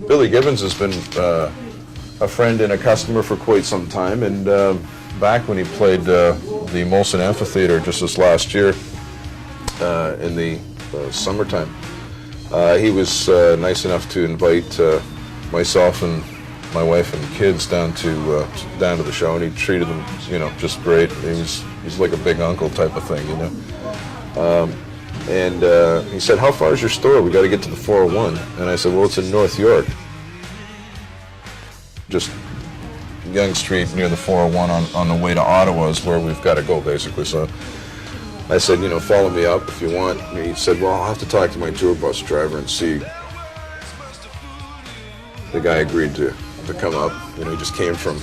Billy Gibbons has been a friend and a customer for quite some time, and back when he played the Molson Amphitheater just this last year in the summertime, he was nice enough to invite myself and my wife and kids down to the show, and he treated them, just great. He's like a big uncle type of thing, And he said, "How far is your store? We got to get to the 401." And I said, "Well, it's in North York, just Yonge Street near the 401 on the way to Ottawa is where we've got to go, basically." So I said, "Follow me up if you want." And he said, "Well, I'll have to talk to my tour bus driver and see." The guy agreed to come up. He just came from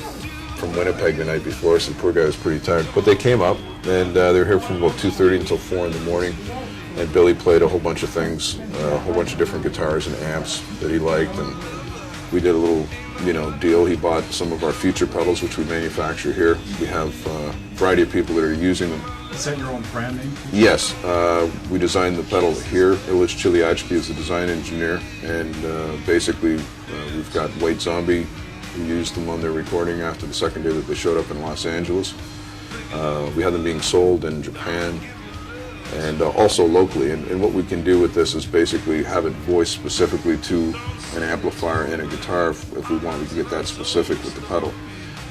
Winnipeg the night before, so the poor guy was pretty tired. But they came up, and they were here from about 2:30 until 4 in the morning. And Billy played a whole bunch of things, a whole bunch of different guitars and amps that he liked, and we did a little, deal. He bought some of our feature pedals, which we manufacture here. We have a variety of people that are using them. Is that your own brand name? Yes, we designed the pedal here. Ilich Chiliachki is the design engineer, and basically we've got White Zombie, who used them on their recording after the second day that they showed up in Los Angeles. We have them being sold in Japan, and also locally. And what we can do with this is basically have it voiced specifically to an amplifier and a guitar. If we want, we can get that specific with the pedal,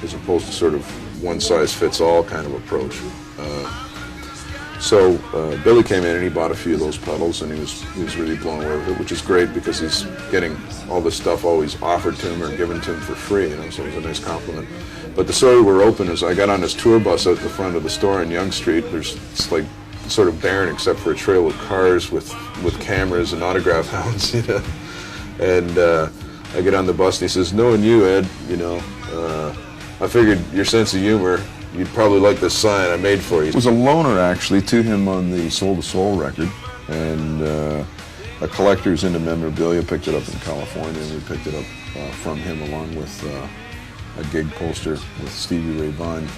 as opposed to sort of one-size-fits-all kind of approach. So Billy came in and he bought a few of those pedals, and he was really blown away with it, which is great because he's getting all this stuff always offered to him or given to him for free, so it was a nice compliment. But the story we're open is I got on this tour bus out the front of the store on Yonge Street. It's like sort of barren except for a trail of cars with cameras and autograph hounds, And I get on the bus and he says, "Knowing you, Ed, I figured your sense of humor, you'd probably like this sign I made for you." It was a loaner, actually, to him on the Soul to Soul record, and a collector's into memorabilia picked it up in California, and we picked it up from him along with a gig poster with Stevie Ray Vaughan.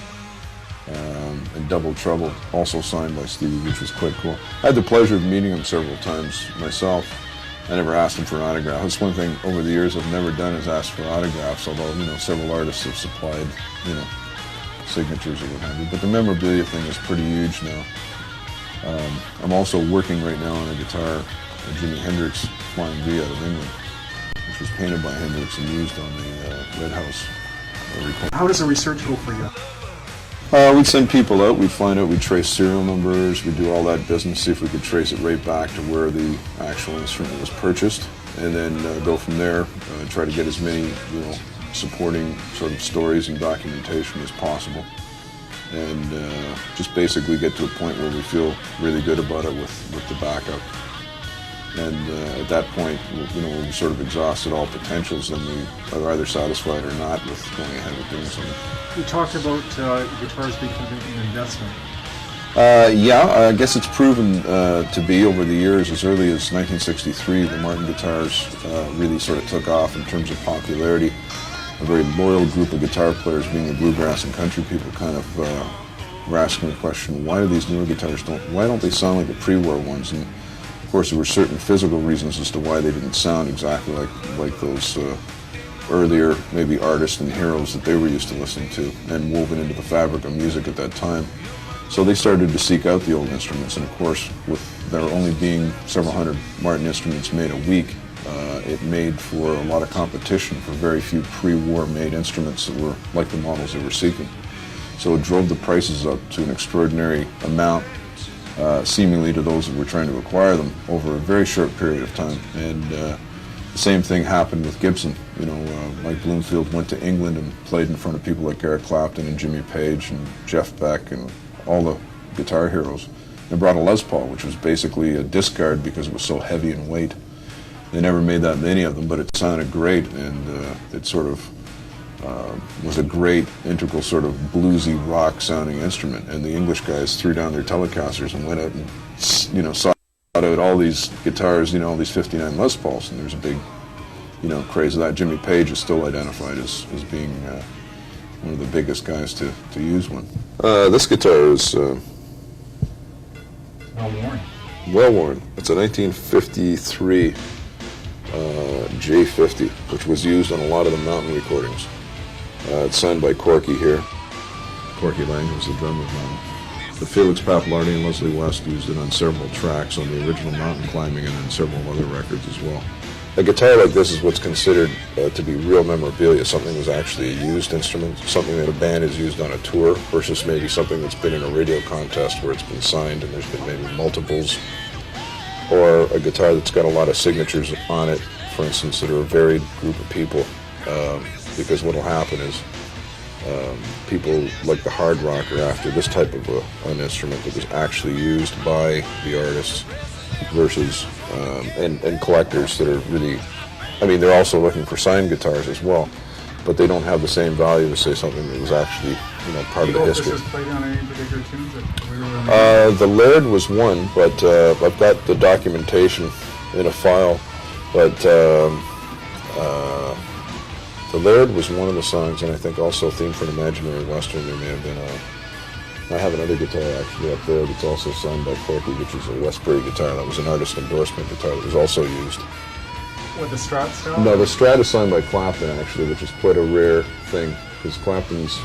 And Double Trouble, also signed by Stevie, which was quite cool. I had the pleasure of meeting him several times myself. I never asked him for an autograph. That's one thing over the years I've never done is ask for autographs, although, several artists have supplied, signatures or what have you. But the memorabilia thing is pretty huge now. I'm also working right now on a guitar, a Jimi Hendrix Flying V out of England, which was painted by Hendrix and used on the Red House recording. How does the research go for you? We'd send people out, we'd find out, we'd trace serial numbers, we'd do all that business, see if we could trace it right back to where the actual instrument was purchased, and then go from there, try to get as many, supporting sort of stories and documentation as possible, and just basically get to a point where we feel really good about it with the backup. And at that point, when we've sort of exhausted all potentials, then we are either satisfied or not with going ahead with doing something. You talked about guitars becoming an investment. Yeah, I guess it's proven to be over the years. As early as 1963, the Martin guitars really sort of took off in terms of popularity. A very loyal group of guitar players, being the bluegrass and country people, kind of were asking the question, why do these newer guitars why don't they sound like the pre-war ones? And of course, there were certain physical reasons as to why they didn't sound exactly like those earlier maybe artists and heroes that they were used to listening to and woven into the fabric of music at that time. So they started to seek out the old instruments, and of course, with there only being several hundred Martin instruments made a week, it made for a lot of competition for very few pre-war made instruments that were like the models they were seeking. So it drove the prices up to an extraordinary amount, seemingly to those that were trying to acquire them over a very short period of time. And the same thing happened with Gibson. Mike Bloomfield went to England and played in front of people like Eric Clapton and Jimmy Page and Jeff Beck and all the guitar heroes. They brought a Les Paul, which was basically a discard because it was so heavy in weight. They never made that many of them, but it sounded great, and it sort of was a great integral sort of bluesy rock sounding instrument. And the English guys threw down their Telecasters and went out and sought out all these guitars, all these 59 Les Pauls, and there's a big craze of that. Jimmy Page is still identified as being one of the biggest guys to use one. This guitar is Well worn. well worn. It's a 1953 J50, which was used on a lot of the Mountain recordings. It's signed by Corky here. Corky Lang was the drummer of Mountain. But Felix Pappalardi and Leslie West used it on several tracks on the original Mountain Climbing and on several other records as well. A guitar like this is what's considered to be real memorabilia, something that's actually a used instrument, something that a band has used on a tour versus maybe something that's been in a radio contest where it's been signed and there's been maybe multiples, or a guitar that's got a lot of signatures on it, for instance, that are a varied group of people, because what will happen is people like the hard rocker after this type of an instrument that was actually used by the artists versus and collectors that are really, I mean, they're also looking for signed guitars as well, but they don't have the same value as say something that was actually, you know, part of the history. This was played on any particular tunes that we were The Laird was one, but I've got the documentation in a file, but the Laird was one of the songs, and I think also Theme for an Imaginary Western. There may have been I have another guitar actually up there that's also signed by Corky, which is a Westbury guitar. That was an artist endorsement guitar that was also used. What, the Strat style? No, the Strat is signed by Clapton actually, which is quite a rare thing, because Clapton's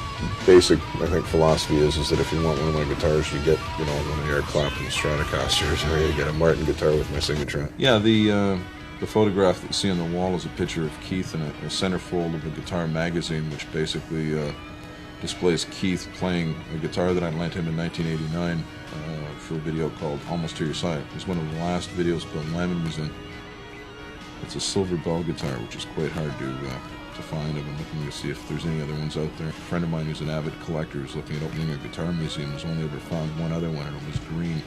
basic, I think, philosophy is that if you want one of my guitars, you get, you know, one of Eric Clapton's Stratocasters, or you get a Martin guitar with my signature on it. Yeah, the photograph that you see on the wall is a picture of Keith in a centerfold of a guitar magazine, which basically displays Keith playing a guitar that I lent him in 1989 for a video called Almost to Your Side. It was one of the last videos Bill Lyman was in. It's a silver bell guitar, which is quite hard to find. I've been looking to see if there's any other ones out there. A friend of mine who's an avid collector is looking at opening a guitar museum, has only ever found one other one, and it was green.